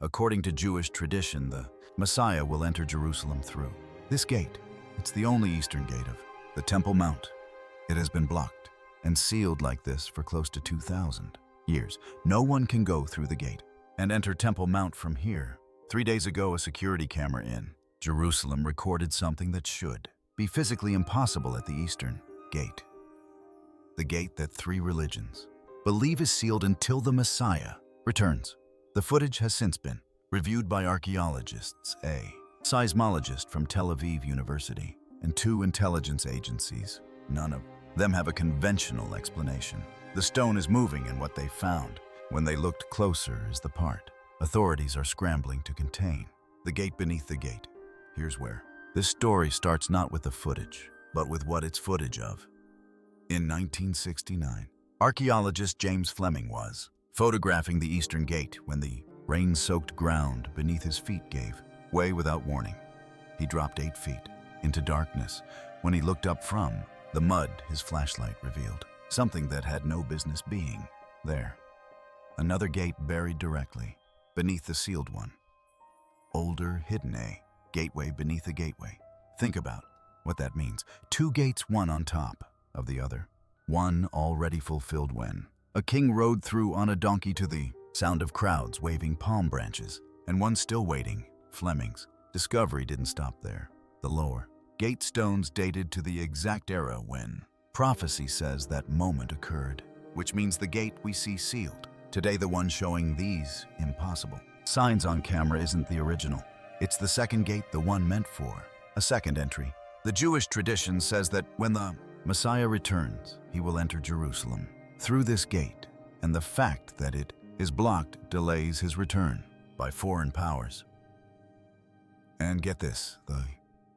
According to Jewish tradition, the Messiah will enter Jerusalem through this gate. It's the only eastern gate of the Temple Mount. It has been blocked and sealed like this for close to 2,000 years. No one can go through the gate and enter Temple Mount from here. 3 days ago, a security camera in Jerusalem recorded something that should be physically impossible at the eastern gate. The gate that 3 religions believe is sealed until the Messiah returns. The footage has since been reviewed by archaeologists, a seismologist from Tel Aviv University, and 2 intelligence agencies. None of them have a conventional explanation. The stone is moving, and what they found when they looked closer is the part authorities are scrambling to contain. The gate beneath the gate. Here's where this story starts, not with the footage, but with what it's footage of. In 1969, archaeologist James Fleming was photographing the eastern gate when the rain-soaked ground beneath his feet gave way without warning. He dropped 8 feet into darkness. When he looked up from the mud, his flashlight revealed something that had no business being there. Another gate buried directly beneath the sealed one. Older, hidden, a gateway beneath a gateway. Think about what that means. 2 gates, one on top of the other. One already fulfilled when a king rode through on a donkey to the sound of crowds waving palm branches, and one still waiting. Fleming's discovery didn't stop there. The lower gate stones dated to the exact era when prophecy says that moment occurred, which means the gate we see sealed today, the one showing these impossible signs on camera, isn't the original. It's the second gate, the one meant for a second entry. The Jewish tradition says that when the Messiah returns, he will enter Jerusalem through this gate, and the fact that it is blocked delays his return by foreign powers. And get this, the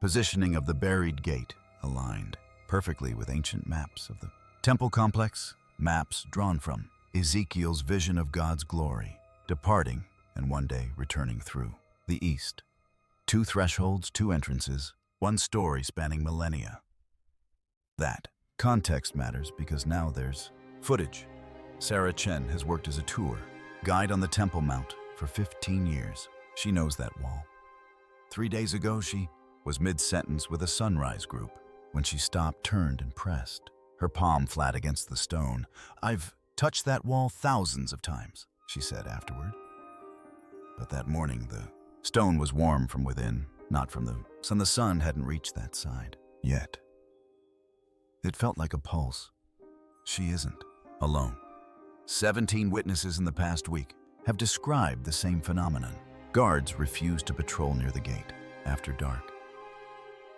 positioning of the buried gate aligned perfectly with ancient maps of the temple complex, maps drawn from Ezekiel's vision of God's glory, departing and one day returning through the east. 2 thresholds, 2 entrances, 1 story spanning millennia. That context matters because now there's footage. Sarah Chen has worked as a tour guide on the Temple Mount for 15 years. She knows that wall. 3 days ago, she was mid-sentence with a sunrise group when she stopped, turned, and pressed her palm flat against the stone. "I've touched that wall thousands of times," she said afterward. But that morning, the stone was warm from within, not from the sun. The sun hadn't reached that side yet. It felt like a pulse. She isn't alone. 17 witnesses in the past week have described the same phenomenon. Guards refuse to patrol near the gate after dark.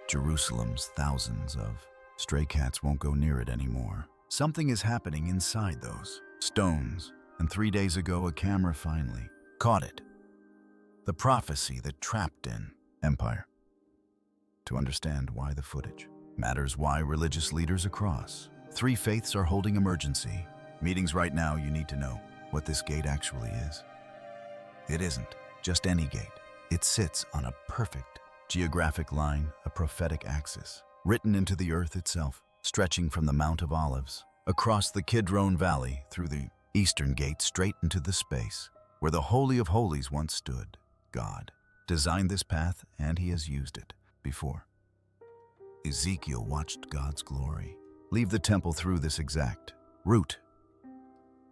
Jerusalem's thousands of stray cats won't go near it anymore. Something is happening inside those stones, and 3 days ago a camera finally caught it. The prophecy that trapped in empire. To understand why the footage matters, why religious leaders across 3 faiths are holding emergency meetings right now, you need to know what this gate actually is. It isn't just any gate. It sits on a perfect geographic line, a prophetic axis, written into the earth itself, stretching from the Mount of Olives, across the Kidron Valley, through the eastern gate, straight into the space where the Holy of Holies once stood. God designed this path, and he has used it before. Ezekiel watched God's glory leave the temple through this exact route.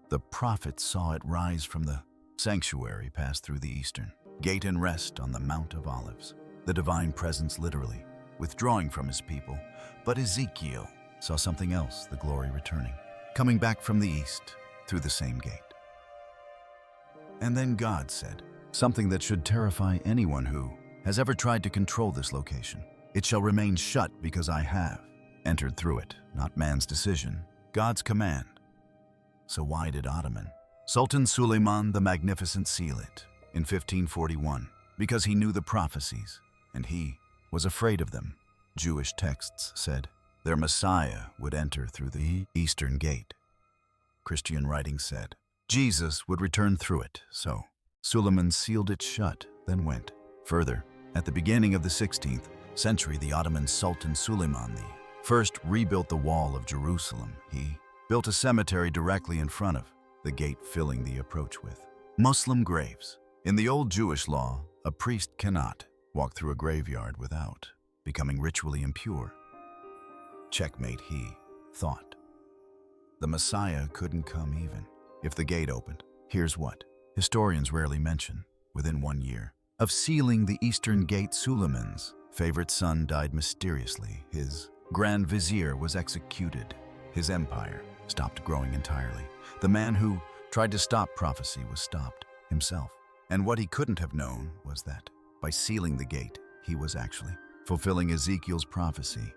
The prophet saw it rise from the sanctuary, pass through the eastern gate, and rest on the Mount of Olives, the divine presence literally withdrawing from his people. But Ezekiel saw something else, the glory returning, coming back from the east through the same gate. And then God said something that should terrify anyone who has ever tried to control this location. "It shall remain shut because I have entered through it." Not man's decision, God's command. So why did Ottoman Sultan Suleiman the Magnificent seal it in 1541? Because he knew the prophecies, and he was afraid of them. Jewish texts said their Messiah would enter through the eastern gate. Christian writings said Jesus would return through it, so Suleiman sealed it shut, then went further. At the beginning of the 16th century, the Ottoman Sultan Suleiman I first rebuilt the wall of Jerusalem. He built a cemetery directly in front of the gate, filling the approach with Muslim graves. In the old Jewish law, a priest cannot walk through a graveyard without becoming ritually impure. Checkmate, he thought. The Messiah couldn't come even if the gate opened. Here's what historians rarely mention: within 1 year of sealing the eastern gate, Suleiman's favorite son died mysteriously. His grand vizier was executed. His empire stopped growing entirely. The man who tried to stop prophecy was stopped himself. And what he couldn't have known was that by sealing the gate, he was actually fulfilling Ezekiel's prophecy.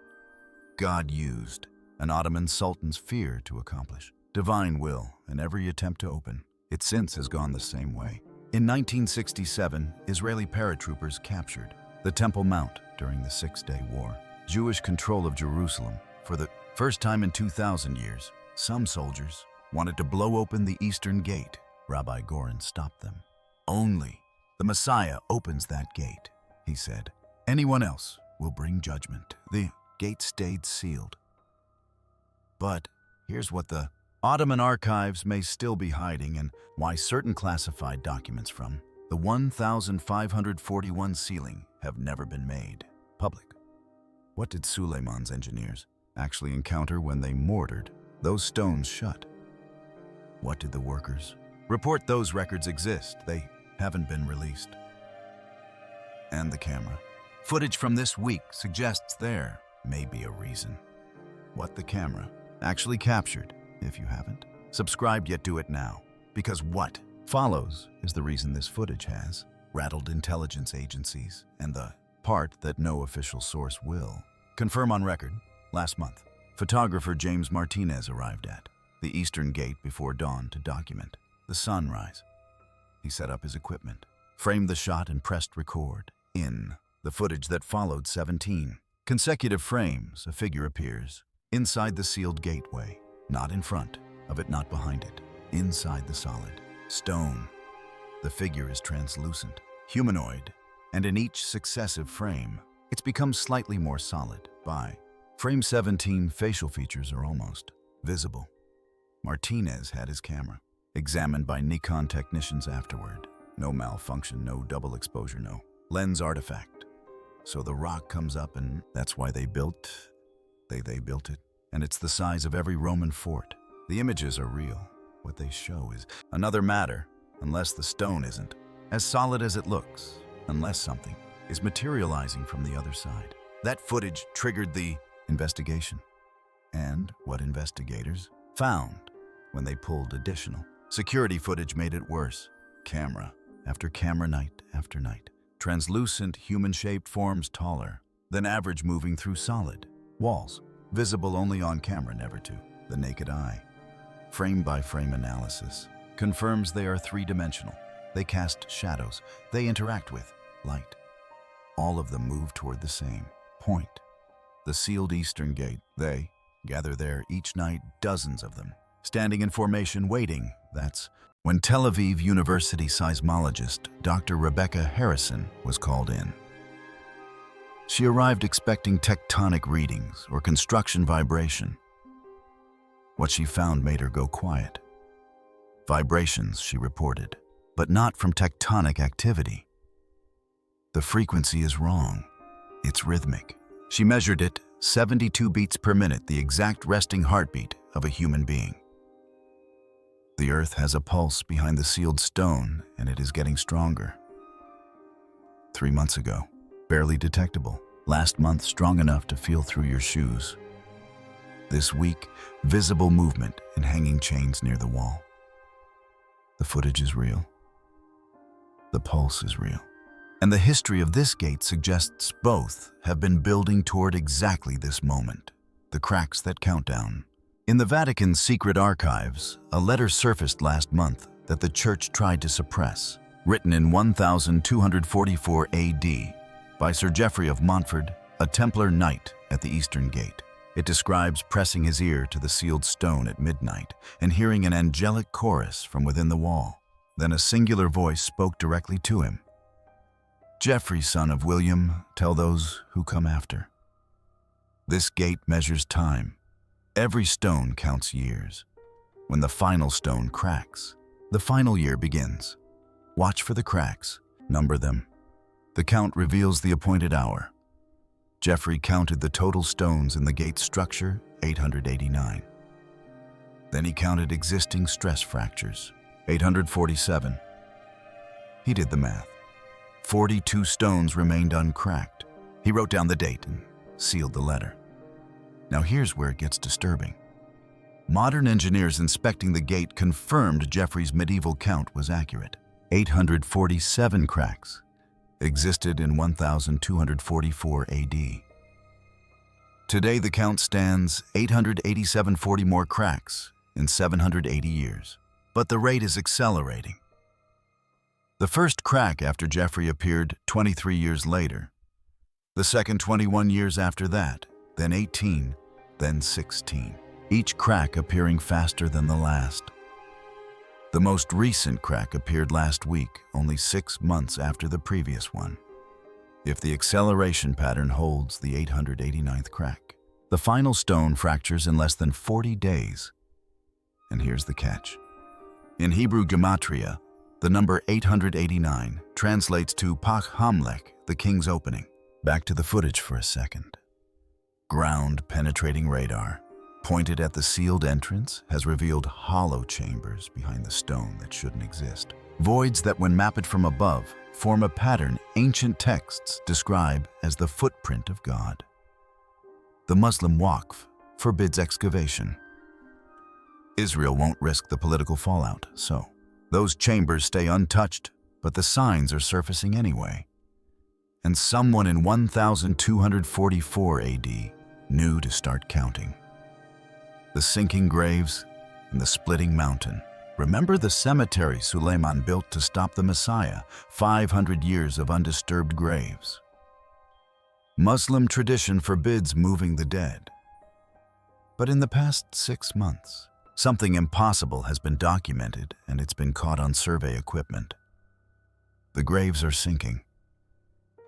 God used an Ottoman sultan's fear to accomplish divine will in every attempt to open. It since has gone the same way. In 1967, Israeli paratroopers captured the Temple Mount during the Six-Day War. Jewish control of Jerusalem. For the first time in 2,000 years, some soldiers wanted to blow open the Eastern Gate. Rabbi Goren stopped them. Only the Messiah opens that gate, he said. Anyone else will bring judgment. The gate stayed sealed. But here's what the Ottoman archives may still be hiding, and why certain classified documents from the 1541 sealing have never been made public. What did Suleiman's engineers actually encounter when they mortared those stones shut? What did the workers report? Those records exist. They haven't been released. And the camera footage from this week suggests there may be a reason. What the camera actually captured. If you haven't subscribed yet, do it now, because what follows is the reason this footage has rattled intelligence agencies, and the part that no official source will confirm on record. Last month, photographer James Martinez arrived at the Eastern Gate before dawn to document the sunrise. He set up his equipment, framed the shot, and pressed record. In the footage that followed 17 consecutive frames, a figure appears inside the sealed gateway. Not in front of it, not behind it, inside the solid stone. The figure is translucent, humanoid, and in each successive frame, it's become slightly more solid. By frame 17, facial features are almost visible. Martinez had his camera examined by Nikon technicians afterward. No malfunction, no double exposure, no lens artifact. So the rock comes up, and that's why they built it. And it's the size of every Roman fort. The images are real. What they show is another matter, unless the stone isn't as solid as it looks, unless something is materializing from the other side. That footage triggered the investigation. And what investigators found when they pulled additional security footage made it worse. Camera after camera, night after night. Translucent, human-shaped forms taller than average moving through solid walls. Visible only on camera, never to the naked eye. Frame-by-frame analysis confirms they are three-dimensional. They cast shadows. They interact with light. All of them move toward the same point, the sealed Eastern Gate. They gather there each night, dozens of them, standing in formation, waiting. That's when Tel Aviv University seismologist Dr. Rebecca Harrison was called in. She arrived expecting tectonic readings or construction vibration. What she found made her go quiet. Vibrations, she reported, but not from tectonic activity. The frequency is wrong. It's rhythmic. She measured it, 72 beats per minute, the exact resting heartbeat of a human being. The earth has a pulse behind the sealed stone, and it is getting stronger. 3 months ago, barely detectable. Last month, strong enough to feel through your shoes. This week, visible movement in hanging chains near the wall. The footage is real. The pulse is real. And the history of this gate suggests both have been building toward exactly this moment. The cracks that count down. In the Vatican's secret archives, a letter surfaced last month that the Church tried to suppress, written in 1244 AD by Sir Geoffrey of Montfort, a Templar knight at the Eastern Gate. It describes pressing his ear to the sealed stone at midnight and hearing an angelic chorus from within the wall. Then a singular voice spoke directly to him. "Geoffrey, son of William, tell those who come after. This gate measures time. Every stone counts years. When the final stone cracks, the final year begins. Watch for the cracks. Number them. The count reveals the appointed hour. Jeffrey counted the total stones in the gate's structure, 889. Then he counted existing stress fractures, 847. He did the math. 42 stones remained uncracked. He wrote down the date and sealed the letter. Now here's where it gets disturbing. Modern engineers inspecting the gate confirmed Jeffrey's medieval count was accurate. 847 cracks existed in 1244 AD. Today the count stands 887, 40 more cracks in 780 years. But the rate is accelerating. The first crack after Jeffrey appeared 23 years later. The second 21 years after that, then 18, then 16. Each crack appearing faster than the last. The most recent crack appeared last week, only 6 months after the previous one. If the acceleration pattern holds the 889th crack, the final stone fractures in less than 40 days. And here's the catch. In Hebrew gematria, the number 889 translates to Pach Hamlech, the king's opening. Back to the footage for a second. Ground-penetrating radar, pointed at the sealed entrance, has revealed hollow chambers behind the stone that shouldn't exist. Voids that, when mapped from above, form a pattern ancient texts describe as the footprint of God. The Muslim Waqf forbids excavation. Israel won't risk the political fallout, so those chambers stay untouched, but the signs are surfacing anyway. And someone in 1244 AD knew to start counting. The sinking graves and the splitting mountain. Remember the cemetery Suleiman built to stop the Messiah, 500 years of undisturbed graves. Muslim tradition forbids moving the dead. But in the past 6 months, something impossible has been documented, and it's been caught on survey equipment. The graves are sinking.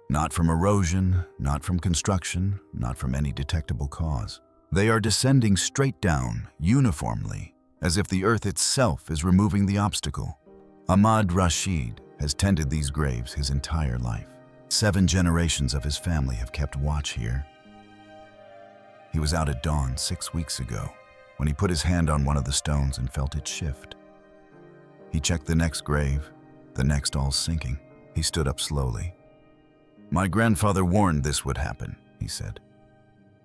Not from erosion, not from construction, not from any detectable cause. They are descending straight down, uniformly, as if the earth itself is removing the obstacle. Ahmad Rashid has tended these graves his entire life. 7 generations of his family have kept watch here. He was out at dawn 6 weeks ago when he put his hand on one of the stones and felt it shift. He checked the next grave, the next all sinking. He stood up slowly. "My grandfather warned this would happen," he said.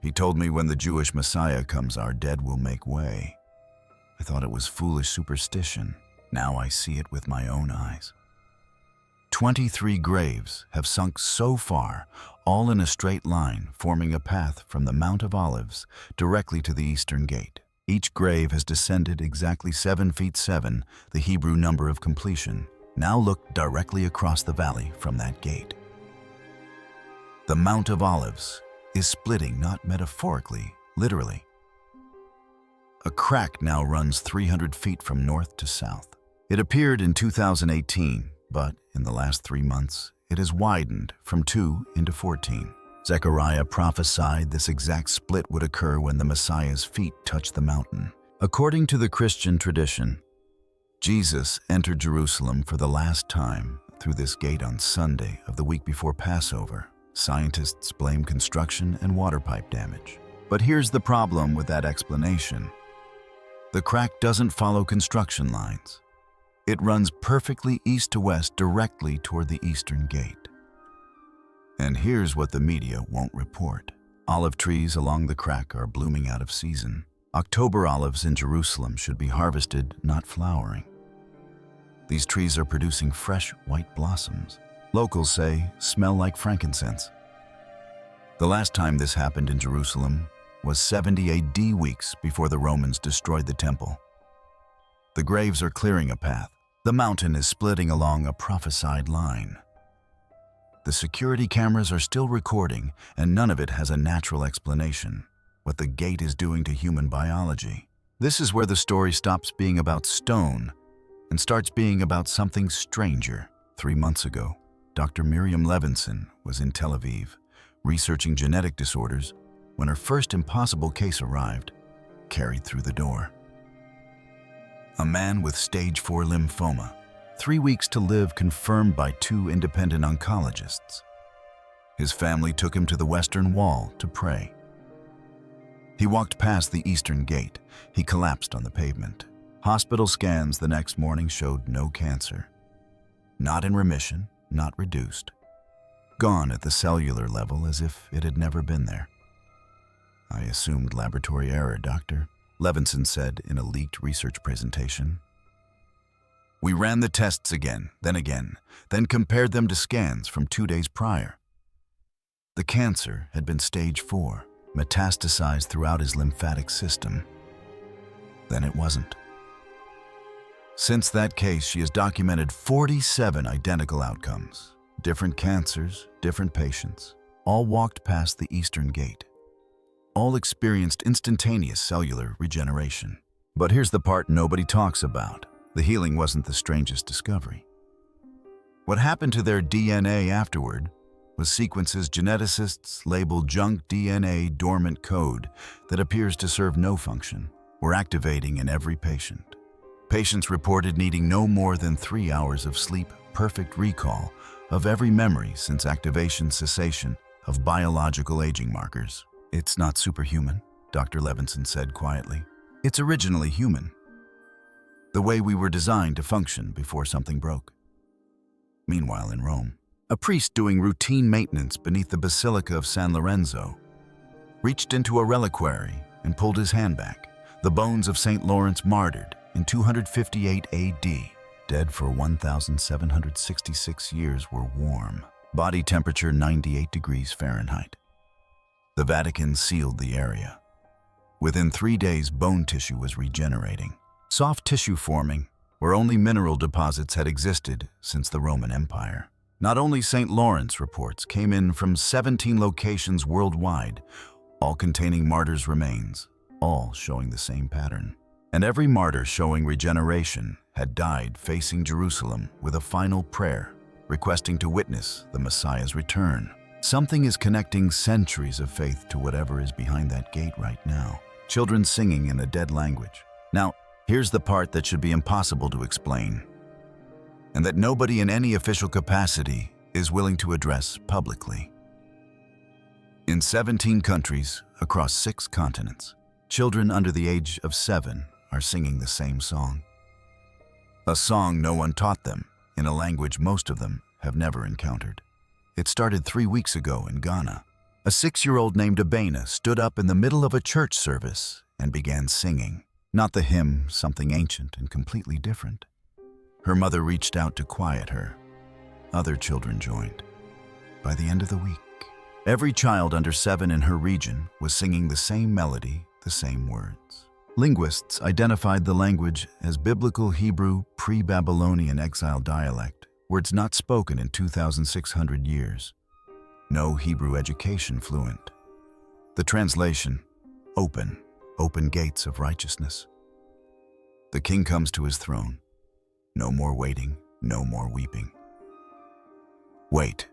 "He told me when the Jewish Messiah comes, our dead will make way. I thought it was foolish superstition. Now I see it with my own eyes." 23 graves have sunk so far, all in a straight line, forming a path from the Mount of Olives directly to the eastern gate. Each grave has descended exactly 7 feet 7, the Hebrew number of completion. Now look directly across the valley from that gate. The Mount of Olives is splitting, not metaphorically, literally. A crack now runs 300 feet from north to south. It appeared in 2018, but in the last 3 months, it has widened from 2 into 14. Zechariah prophesied this exact split would occur when the Messiah's feet touched the mountain. According to the Christian tradition, Jesus entered Jerusalem for the last time through this gate on Sunday of the week before Passover. Scientists blame construction and water pipe damage. But here's the problem with that explanation. The crack doesn't follow construction lines. It runs perfectly east to west directly toward the eastern gate. And here's what the media won't report. Olive trees along the crack are blooming out of season. October olives in Jerusalem should be harvested, not flowering. These trees are producing fresh white blossoms. Locals say smell like frankincense. The last time this happened in Jerusalem was 70 AD, weeks before the Romans destroyed the temple. The graves are clearing a path. The mountain is splitting along a prophesied line. The security cameras are still recording, and none of it has a natural explanation. What the gate is doing to human biology. This is where the story stops being about stone and starts being about something stranger. 3 months ago, Dr. Miriam Levinson was in Tel Aviv, researching genetic disorders, when her first impossible case arrived, carried through the door. A man with stage 4 lymphoma, 3 weeks to live confirmed by 2 independent oncologists. His family took him to the Western Wall to pray. He walked past the Eastern Gate. He collapsed on the pavement. Hospital scans the next morning showed no cancer. Not in remission, not reduced. Gone at the cellular level as if it had never been there. "I assumed laboratory error, Doctor," Levinson said in a leaked research presentation. "We ran the tests again, then compared them to scans from 2 days prior. The cancer had been stage 4, metastasized throughout his lymphatic system. Then it wasn't. Since that case, she has documented 47 identical outcomes. Different cancers, different patients, all walked past the Eastern Gate. All experienced instantaneous cellular regeneration. But here's the part nobody talks about. The healing wasn't the strangest discovery. What happened to their DNA afterward was sequences geneticists labeled junk DNA dormant code that appears to serve no function, were activating in every patient. Patients reported needing no more than 3 hours of sleep, perfect recall of every memory since activation cessation of biological aging markers. "It's not superhuman," Dr. Levinson said quietly. "It's originally human. The way we were designed to function before something broke." Meanwhile, in Rome, a priest doing routine maintenance beneath the Basilica of San Lorenzo reached into a reliquary and pulled his hand back. The bones of St. Lawrence martyred in 258 AD, dead for 1,766 years, were warm. Body temperature 98 degrees Fahrenheit. The Vatican sealed the area. Within 3 days, bone tissue was regenerating. Soft tissue forming, where only mineral deposits had existed since the Roman Empire. Not only St. Lawrence reports came in from 17 locations worldwide, all containing martyrs' remains, all showing the same pattern. And every martyr showing regeneration had died facing Jerusalem with a final prayer, requesting to witness the Messiah's return. Something is connecting centuries of faith to whatever is behind that gate right now. Children singing in a dead language. Now, here's the part that should be impossible to explain, and that nobody in any official capacity is willing to address publicly. In 17 countries across 6 continents, children under the age of 7 are singing the same song. A song no one taught them, in a language most of them have never encountered. It started 3 weeks ago in Ghana. A 6-year-old named Abena stood up in the middle of a church service and began singing. Not the hymn, something ancient and completely different. Her mother reached out to quiet her. Other children joined. By the end of the week, every child under 7 in her region was singing the same melody, the same words. Linguists identified the language as Biblical Hebrew pre-Babylonian exile dialect, words not spoken in 2,600 years. No Hebrew education fluent. The translation, open gates of righteousness. The king comes to his throne. No more waiting, no more weeping. Wait,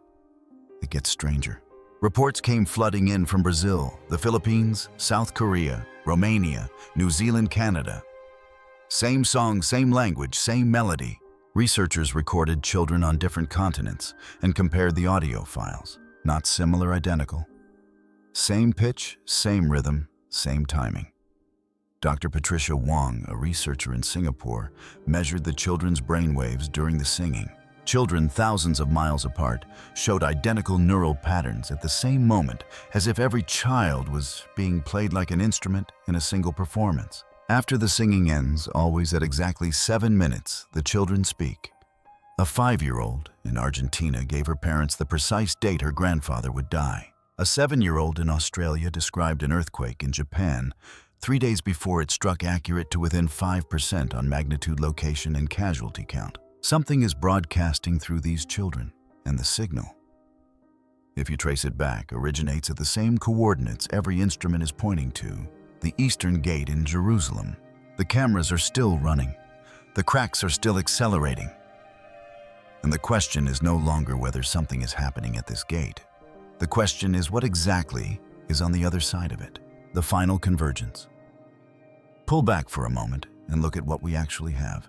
it gets stranger. Reports came flooding in from Brazil, the Philippines, South Korea, Romania, New Zealand, Canada. Same song, same language, same melody. Researchers recorded children on different continents and compared the audio files. Not similar, identical. Same pitch, same rhythm, same timing. Dr. Patricia Wong, a researcher in Singapore, measured the children's brainwaves during the singing. Children thousands of miles apart showed identical neural patterns at the same moment, as if every child was being played like an instrument in a single performance. After the singing ends, always at exactly 7 minutes, the children speak. A 5-year-old in Argentina gave her parents the precise date her grandfather would die. A 7-year-old in Australia described an earthquake in Japan 3 days before it struck, accurate to within 5% on magnitude, location, and casualty count. Something is broadcasting through these children, and the signal, if you trace it back, originates at the same coordinates every instrument is pointing to, the Eastern Gate in Jerusalem. The cameras are still running. The cracks are still accelerating. And the question is no longer whether something is happening at this gate. The question is what exactly is on the other side of it, the final convergence. Pull back for a moment and look at what we actually have.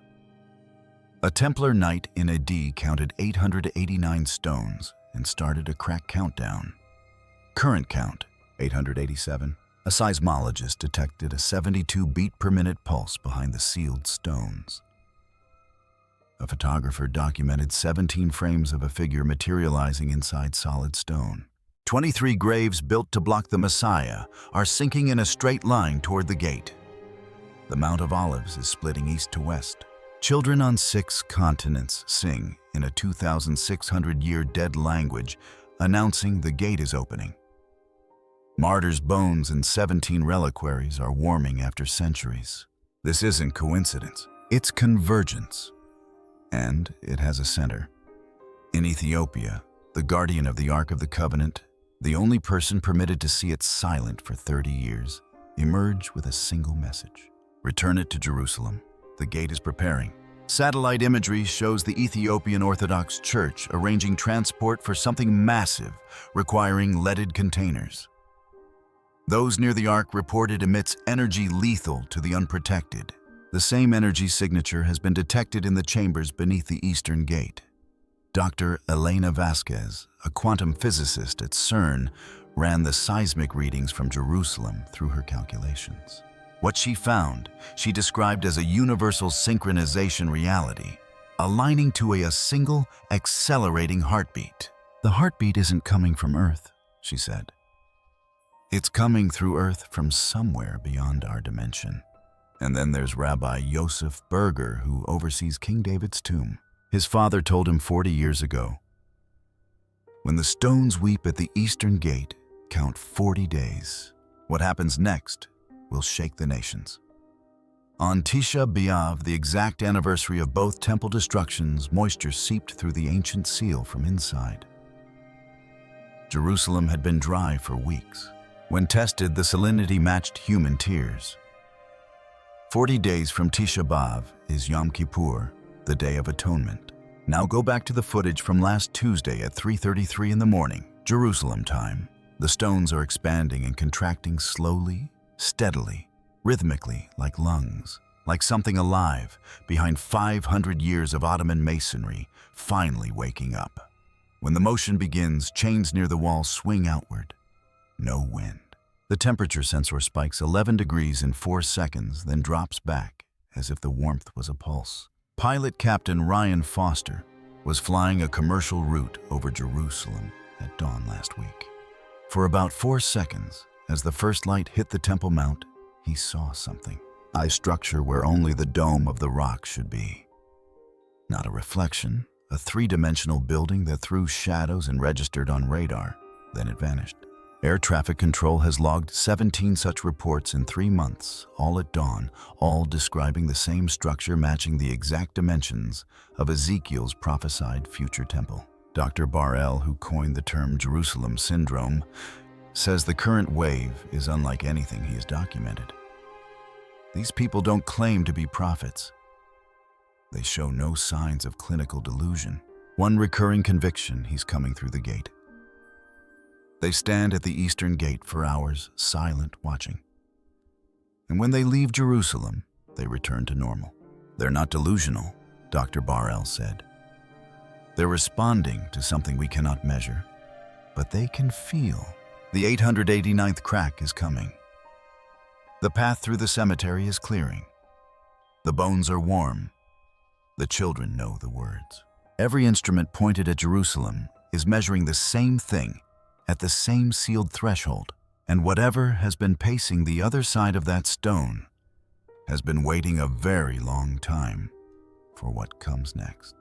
A Templar knight in A.D. counted 889 stones and started a crack countdown. Current count, 887. A seismologist detected a 72 beat per minute pulse behind the sealed stones. A photographer documented 17 frames of a figure materializing inside solid stone. 23 graves built to block the Messiah are sinking in a straight line toward the gate. The Mount of Olives is splitting east to west. Children on 6 continents sing in a 2,600-year dead language, announcing the gate is opening. Martyrs' bones in 17 reliquaries are warming after centuries. This isn't coincidence, it's convergence. And it has a center. In Ethiopia, the guardian of the Ark of the Covenant, the only person permitted to see it silent for 30 years, emerge with a single message. Return it to Jerusalem. The gate is preparing. Satellite imagery shows the Ethiopian Orthodox Church arranging transport for something massive, requiring leaded containers. Those near the Ark report it emits energy lethal to the unprotected. The same energy signature has been detected in the chambers beneath the Eastern Gate. Dr. Elena Vasquez, a quantum physicist at CERN, ran the seismic readings from Jerusalem through her calculations. What she found, she described as a universal synchronization reality, aligning to a single, accelerating heartbeat. The heartbeat isn't coming from Earth, she said. It's coming through Earth from somewhere beyond our dimension. And then there's Rabbi Yosef Berger, who oversees King David's tomb. His father told him 40 years ago, "When the stones weep at the Eastern Gate, count 40 days. What happens next will shake the nations." On Tisha B'Av, the exact anniversary of both temple destructions, moisture seeped through the ancient seal from inside. Jerusalem had been dry for weeks. When tested, the salinity matched human tears. 40 days from Tisha B'Av is Yom Kippur, the Day of Atonement. Now go back to the footage from last Tuesday at 3:33 in the morning, Jerusalem time. The stones are expanding and contracting slowly, steadily, rhythmically, like lungs, like something alive behind 500 years of Ottoman masonry finally waking up. When the motion begins, chains near the wall swing outward. No wind. The temperature sensor spikes 11 degrees in 4 seconds, then drops back as if the warmth was a pulse. Pilot Captain Ryan Foster was flying a commercial route over Jerusalem at dawn last week. For about 4 seconds, as the first light hit the Temple Mount, he saw something. A structure where only the dome of the rock should be. Not a reflection, a 3-dimensional building that threw shadows and registered on radar. Then it vanished. Air traffic control has logged 17 such reports in 3 months, all at dawn, all describing the same structure matching the exact dimensions of Ezekiel's prophesied future temple. Dr. Bar-El, who coined the term Jerusalem Syndrome, says the current wave is unlike anything he has documented. These people don't claim to be prophets. They show no signs of clinical delusion. One recurring conviction: he's coming through the gate. They stand at the Eastern Gate for hours, silent, watching. And when they leave Jerusalem, they return to normal. They're not delusional, Dr. Bar-El said. They're responding to something we cannot measure, but they can feel. The 889th crack is coming. The path through the cemetery is clearing. The bones are warm. The children know the words. Every instrument pointed at Jerusalem is measuring the same thing at the same sealed threshold, and whatever has been pacing the other side of that stone has been waiting a very long time for what comes next.